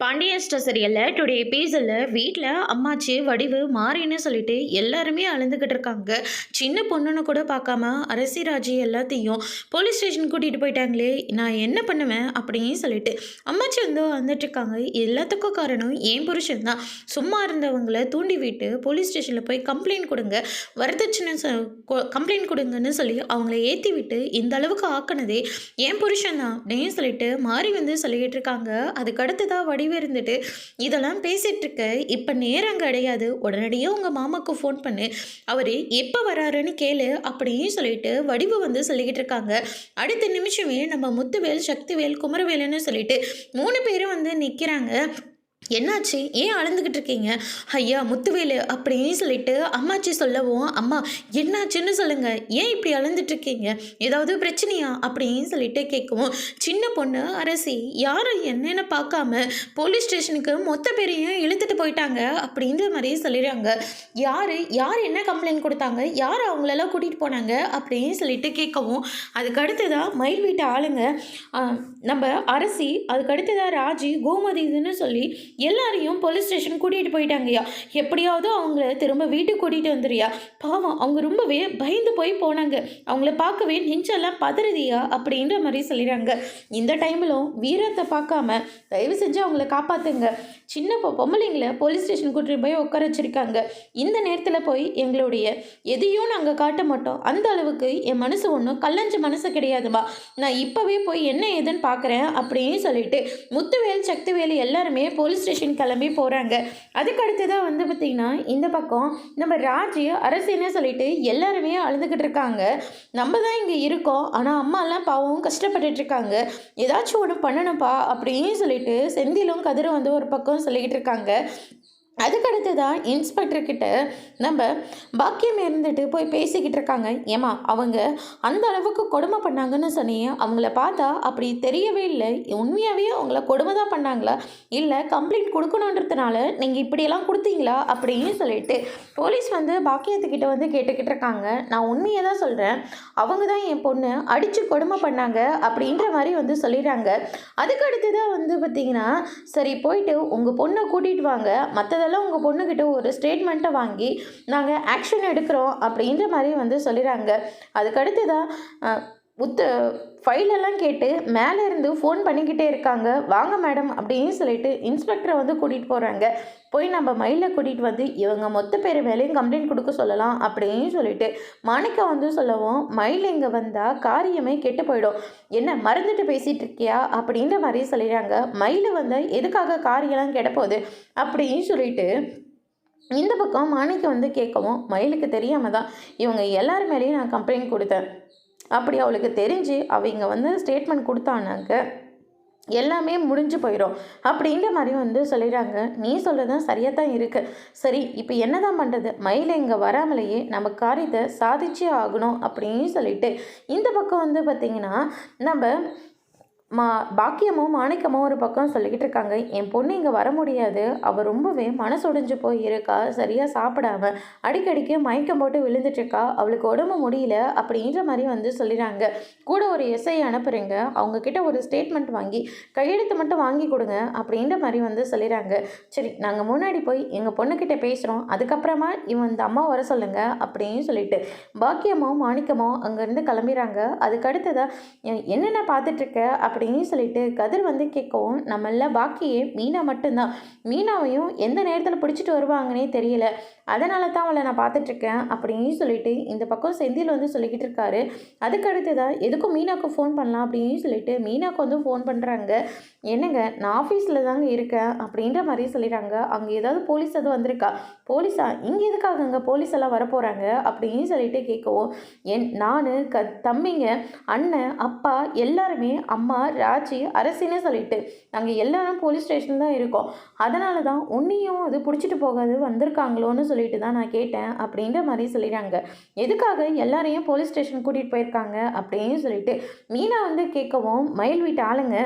Pandian store சீரியல்ல today எபிசோட்ல வீட்ல அம்மாச்சி வடிவு மாறின்னு சொல்லிட்டு எல்லாருமே அழுந்துகிட்டு இருக்காங்க. சின்ன பொண்ணுன்னு கூட பார்க்காம அரசி ராஜி எல்லாத்தையும் போலீஸ் ஸ்டேஷன் கூட்டிட்டு போயிட்டாங்களே, நான் என்ன பண்ணுவேன் அப்படின்னு சொல்லிட்டு அம்மாச்சி வந்து வந்துட்டு இருக்காங்க. எல்லாத்துக்கும் காரணம் என் புருஷன் தான். சும்மா இருந்தவங்கள தூண்டி விட்டு போலீஸ் ஸ்டேஷன்ல போய் கம்ப்ளைண்ட் கொடுங்க, வரதட்சணை கம்ப்ளைண்ட் கொடுங்கன்னு சொல்லி அவங்கள ஏற்றி விட்டு இந்த அளவுக்கு ஆக்கினதே என் புருஷன் தான் அப்படின்னு சொல்லிட்டு மாறி வந்து சொல்லிக்கிட்டு இருக்காங்க. அதுக்கு அடுத்ததான் வடிவு இருந்துட்டு இதெல்லாம் பேசிட்டு இருக்க, இப்போ நேரம் கிடையாது, உடனடியாக உங்கள் மாமாவுக்கு ஃபோன் பண்ணு, அவர் எப்போ வராருன்னு கேளு அப்படின்னு சொல்லிட்டு வடிவு வந்து சொல்லிக்கிட்டு இருக்காங்க. அடுத்த நிமிஷமே நம்ம முத்துவேல், சக்திவேல், குமரவேலுன்னு சொல்லிட்டு 3 பேரும் வந்து நிற்கிறாங்க. என்னாச்சு, ஏன் அழுந்துக்கிட்டு இருக்கீங்க? ஐயா முத்துவேலு அப்படின்னு சொல்லிட்டு அம்மாச்சி சொல்லவும், அம்மா என்னாச்சுன்னு சொல்லுங்க, ஏன் இப்படி அழுந்துட்டுருக்கீங்க, ஏதாவது பிரச்சனையா அப்படின்னு சொல்லிட்டு கேட்கவும், சின்ன பொண்ணு அரசி யாரும் என்னென்னு பார்க்காம போலீஸ் ஸ்டேஷனுக்கு மொத்த பேரையும் இழுத்துட்டு போயிட்டாங்க அப்படின்ற மாதிரி சொல்லிடுறாங்க. யார் என்ன கம்ப்ளைண்ட் கொடுத்தாங்க, யார் அவங்களெல்லாம் கூட்டிகிட்டு போனாங்க அப்படின்னு சொல்லிட்டு கேட்கவும், அதுக்கு அடுத்ததாக மயில் வீட்டு ஆளுங்க, நம்ம அரசி, அதுக்கு அடுத்ததாக ராஜி, கோமதின்னு சொல்லி எல்லாரையும் போலீஸ் ஸ்டேஷன் கூட்டிகிட்டு போயிட்டாங்கய்யா, எப்படியாவது அவங்கள திரும்ப வீட்டுக்கு கூட்டிகிட்டு வந்துடுறியா, பாவம் அவங்க ரொம்பவே பயந்து போய் போனாங்க, அவங்கள பார்க்கவே நெஞ்செல்லாம் பதறுதியா அப்படின்ற மாதிரி சொல்லிடுறாங்க. இந்த டைமிலும் வீரத்தை பார்க்காம தயவு செஞ்சு அவங்கள காப்பாற்றுங்க, சின்ன பொம்பளைங்களை போலீஸ் ஸ்டேஷன் கூட்டிட்டு போய் உட்கார வச்சிருக்காங்க, இந்த நேரத்தில் போய் எங்களுடைய எதையும் நாங்கள் காட்ட மாட்டோம், அந்த அளவுக்கு என் மனசு ஒன்றும் கல்லஞ்ச மனசு கிடையாதுமா, நான் இப்போவே போய் என்ன ஏதுன்னு பார்க்குறேன் அப்படின்னு சொல்லிட்டு முத்துவேல், சக்திவேல் எல்லாருமே போலீஸ் ஸ்டேஷன் கிளம்பி போகிறாங்க. அதுக்கு அடுத்ததான் வந்து பார்த்திங்கன்னா இந்த பக்கம் நம்ம ராஜி அரசின்னு சொல்லிட்டு எல்லாருமே அழுதுகிட்டு இருக்காங்க. நம்ம தான் இங்கே இருக்கோம், ஆனால் அம்மாலாம் பாவம் கஷ்டப்பட்டுட்டு இருக்காங்க, ஏதாச்சும் ஒன்று பண்ணணும்ப்பா அப்படின்னு சொல்லிட்டு செந்திலும் கதிரும் வந்து ஒரு பக்கம் சொல்லிக்கிட்டு இருக்காங்க. அதுக்கடுத்து தான் இன்ஸ்பெக்டர்கிட்ட நம்ம பாக்கியம் இருந்துட்டு போய் பேசிக்கிட்டு இருக்காங்க. ஏமா அவங்க அந்த அளவுக்கு கொடுமை பண்ணாங்கன்னு சொன்னீங்க, அவங்கள பார்த்தா அப்படி தெரியவே இல்லை, உண்மையாகவே அவங்கள கொடுமை தான் பண்ணாங்களா, இல்லை கம்ப்ளைண்ட் கொடுக்கணுன்றதுனால நீங்கள் இப்படியெல்லாம் கொடுத்தீங்களா அப்படின்னு சொல்லிட்டு போலீஸ் வந்து பாக்கியத்துக்கிட்ட வந்து கேட்டுக்கிட்டு இருக்காங்க. நான் உண்மையை தான் சொல்கிறேன், அவங்க தான் என் பொண்ணு அடித்து கொடுமை பண்ணாங்க அப்படின்ற மாதிரி வந்து சொல்லிடுறாங்க. அதுக்கடுத்து தான் வந்து பார்த்திங்கன்னா சரி போயிட்டு உங்கள் பொண்ணை கூட்டிகிட்டு வாங்க, மற்றதை அதெல்லாம் உங்கள் பொண்ணுக்கிட்ட ஒரு ஸ்டேட்மெண்ட்டை வாங்கி நாங்கள் ஆக்ஷன் எடுக்கிறோம் அப்படின்ற மாதிரி வந்து சொல்லிடுறாங்க. அதுக்கடுத்து தான் ஃபைலெல்லாம் கேட்டு மேலே இருந்து ஃபோன் பண்ணிக்கிட்டே இருக்காங்க. வாங்க மேடம் அப்படின்னு சொல்லிட்டு இன்ஸ்பெக்டரை வந்து கூட்டிகிட்டு போகிறாங்க. போய் நம்ம மயிலை கூட்டிகிட்டு வந்து இவங்க மொத்த பேர் மேலேயும் கம்ப்ளைண்ட் கொடுக்க சொல்லலாம் அப்படின்னு சொல்லிட்டு மாணிக்கா வந்து சொல்லவும், மயில் இங்கே வந்தால் காரியமே கெட்டு போயிடும், என்ன மறந்துட்டு பேசிகிட்டு இருக்கியா அப்படின்ற மாதிரி சொல்லிடுறாங்க. மயில் வந்து எதுக்காக காரியெல்லாம் கெட போகுது அப்படின்னு சொல்லிட்டு இந்த பக்கம் மாணிக்கம் வந்து கேட்கவும், மயிலுக்கு தெரியாமல் தான் இவங்க எல்லார் மேலேயும் நான் கம்ப்ளைண்ட் கொடுத்தேன், அப்படி அவளுக்கு தெரிஞ்சு அவங்க வந்து ஸ்டேட்மெண்ட் கொடுத்தானாங்க எல்லாமே முடிஞ்சு போயிடும் அப்படின்ற மாதிரி வந்து சொல்லிடுறாங்க. நீ சொல்கிறதான் சரியாக தான் இருக்குது, சரி இப்போ என்ன தான் பண்ணுறது, மயில் இங்கே வராமலேயே நம்ம காரியத்தை சாதிச்சே ஆகணும் அப்படின்னு சொல்லிட்டு இந்த பக்கம் வந்து பார்த்திங்கன்னா நம்ம பாக்கியமும் மாணிக்கமும் ஒரு பக்கம் சொல்லிக்கிட்டு இருக்காங்க. என் பொண்ணு இங்கே வர முடியாது, அவள் ரொம்பவே மனசொடைஞ்சு போய் இருக்கா, சரியாக சாப்பிடாம அடிக்கடிக்கு மயக்கம் போட்டு விழுந்துட்டுருக்கா, அவளுக்கு உடம்பு முடியல அப்படின்ற மாதிரி வந்து சொல்லிடுறாங்க. கூட ஒரு எஸ்ஐ அனுப்புகிறீங்க, அவங்கக்கிட்ட ஒரு ஸ்டேட்மெண்ட் வாங்கி கையெழுத்து மட்டும் வாங்கி கொடுங்க அப்படின்ற மாதிரி வந்து சொல்லிடுறாங்க. சரி நாங்கள் முன்னாடி போய் எங்கள் பொண்ணுக்கிட்ட பேசுகிறோம், அதுக்கப்புறமா இவன் இந்த அம்மா வர சொல்லுங்க அப்படின்னு சொல்லிட்டு பாக்கியமும் மாணிக்கமும் அங்கேருந்து கிளம்பிடுறாங்க. அதுக்கடுத்ததாக என்னென்ன பார்த்துட்ருக்க அப்படின்னு சொல்லிட்டு கதிர் வந்து கேட்கவும், நம்மள பாக்கியே மீனா மட்டும்தான், மீனாவையும் எந்த நேரத்தில் பிடிச்சிட்டு வருவாங்கன்னே தெரியல, அதனால தான் அவளை நான் பார்த்துட்ருக்கேன் அப்படின்னு சொல்லிட்டு இந்த பக்கம் செந்தில் வந்து சொல்லிக்கிட்டு இருக்காரு. அதுக்கு அடுத்ததான் எதுக்கும் மீனாவுக்கு ஃபோன் பண்ணலாம் அப்படின்னு சொல்லிட்டு மீனாவுக்கு வந்து ஃபோன் பண்ணுறாங்க. என்னங்க நான் ஆஃபீஸில் தாங்க இருக்கேன் அப்படின்ற மாதிரி சொல்லிடுறாங்க. அங்கே ஏதாவது போலீஸ் எதுவும் வந்திருக்கா, போலீஸா இங்கே எதுக்காக அங்கே போலீஸ் எல்லாம் வரப்போகிறாங்க அப்படின்னு சொல்லிட்டு கேட்கவும், நான் தம்பிங்க, அண்ணன், அப்பா எல்லாருமே, அம்மா, ராஜி, அரசின்னு சொல்லிட்டு நாங்கள் எல்லாரும் போலீஸ் ஸ்டேஷன் தான் இருக்கோம், அதனால தான் உன்னையும் அது பிடிச்சிட்டு போகாது வந்திருக்காங்களோன்னு சொல்லிட்டு தான் நான் கேட்டேன் அப்படின்ற மாதிரி சொல்லிடுறாங்க. எதுக்காக எல்லாரையும் போலீஸ் ஸ்டேஷன் கூட்டிகிட்டு போயிருக்காங்க அப்படின்னு சொல்லிட்டு மீனா வந்து கேட்கவும், மயில் வீட்டு ஆளுங்க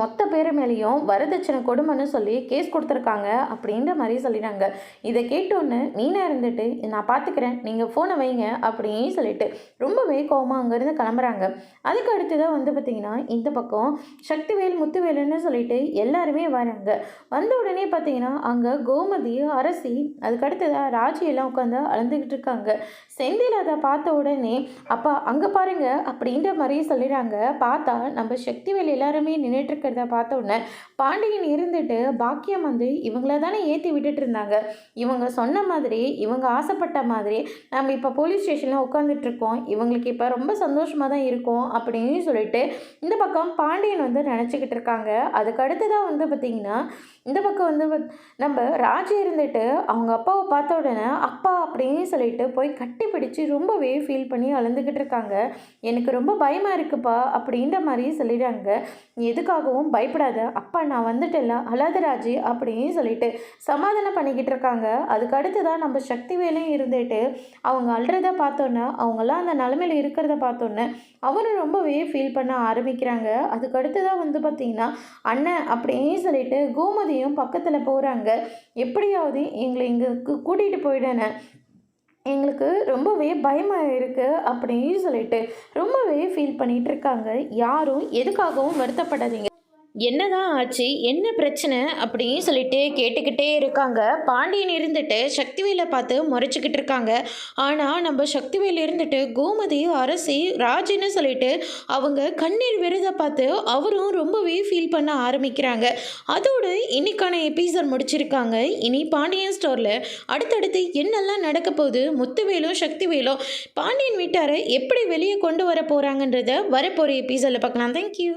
மொத்த பேர் மேலேயும் வரதட்சணை கொடுமைன்னு சொல்லி கேஸ் கொடுத்துருக்காங்க அப்படின்ற மாதிரி சொல்லிட்டாங்க. இதை கேட்டோன்னு மீனா இருந்துட்டு நான் பார்த்துக்கிறேன், நீங்கள் ஃபோனை வைங்க அப்படின்னு சொல்லிட்டு ரொம்பவே கோவமாக அங்கேருந்து கிளம்புறாங்க. அதுக்கு அடுத்ததாக வந்து பார்த்திங்கன்னா இந்த பக்கம் சக்திவேல் முத்துவேலுன்னு சொல்லிட்டு எல்லாருமே வராங்க. வந்த உடனே பார்த்தீங்கன்னா அங்கே கோமதி அரசி அதுக்கு அடுத்ததாக ராஜி எல்லாம் உட்காந்து அழுந்துக்கிட்டு இருக்காங்க. செந்தில் அதை பார்த்த உடனே அப்பா அங்கே பாருங்க அப்படின்ற மாதிரி சொல்லிடுறாங்க. பார்த்தா நம்ம சக்திவேல் எல்லாருமே நின்றுட்டு இருக்கிறத பார்த்த உடனே பாண்டியன் இருந்துட்டு பாக்கியம் வந்து இவங்கள தானே ஏற்றி விட்டுட்டு இருந்தாங்க. இவங்க சொன்ன மாதிரி இவங்க ஆசைப்பட்ட மாதிரி நம்ம இப்போ போலீஸ் ஸ்டேஷனில் உட்காந்துட்டு இருக்கோம். இவங்களுக்கு இப்போ ரொம்ப சந்தோஷமாக தான் இருக்கும் அப்படின்னு சொல்லிட்டு இந்த பக்கம் பாண்டியன் வந்து நினச்சிக்கிட்டு இருக்காங்க. அதுக்கு அடுத்ததாக வந்து பார்த்திங்கன்னா இந்த பக்கம் வந்து நம்ம ராஜி இருந்துட்டு அவங்க அப்பாவை பார்த்த உடனே அப்பா அப்படின்னு சொல்லிட்டு போய் கட்டி பிடிச்சி ரொம்பவே ஃபீல் பண்ணி அழுந்துக்கிட்டு இருக்காங்க. எனக்கு ரொம்ப பயமாக இருக்குப்பா அப்படின்ற மாதிரி சொல்லிடுறாங்க. எதுக்காகவும் பயப்படாத அப்பா, நான் வந்துட்டேல்ல, அழாத ராஜி அப்படின்னு சொல்லிட்டு சமாதானம் பண்ணிக்கிட்டு இருக்காங்க. அதுக்கு அடுத்துதான் நம்ம சக்தி வேலையும் இருந்துட்டு அவங்க அழுறத பார்த்தோன்னே அவங்களாம் அந்த நிலமையில இருக்கிறத பார்த்தோன்னே அவரும் ரொம்பவே ஃபீல் பண்ண ஆரம்பிக்கிறாங்க. அதுக்கு அடுத்துதான் வந்து பார்த்திங்கன்னா அண்ணன் அப்படின்னு சொல்லிட்டு கோமதியும் பக்கத்தில் போகிறாங்க. எப்படியாவது எங்களை இங்கே கூட்டிகிட்டு போயிடனே, எங்களுக்கு ரொம்பவே பயமாக இருக்குது அப்படின்னு சொல்லிட்டு ரொம்பவே ஃபீல் பண்ணிகிட்டு இருக்காங்க. யாரும் எதுக்காகவும் வருத்தப்படாதீங்க, என்னதான் ஆச்சு, என்ன பிரச்சனை அப்படின்னு சொல்லிட்டு கேட்டுக்கிட்டே இருக்காங்க. பாண்டியன் இருந்துட்டு சக்திவேலை பார்த்து முறைச்சிக்கிட்டு இருக்காங்க. ஆனால் நம்ம சக்திவேல் இருந்துட்டு கோமதி அரசி ராஜின்னு சொல்லிட்டு அவங்க கண்ணீர் விருதை பார்த்து அவரும் ரொம்பவே ஃபீல் பண்ண ஆரம்பிக்கிறாங்க. அதோடு இன்னைக்கான எபிசோட் முடிச்சிருக்காங்க. இனி பாண்டியன் ஸ்டோரில் அடுத்தடுத்து என்னெல்லாம் நடக்க போகுது, முத்துவேலும் சக்திவேலும் பாண்டியன் வீட்டாரை எப்படி வெளியே கொண்டு வர போகிறாங்கன்றத வரப்போகிற எபிசோடில் பார்க்கலாம். தேங்க்யூ.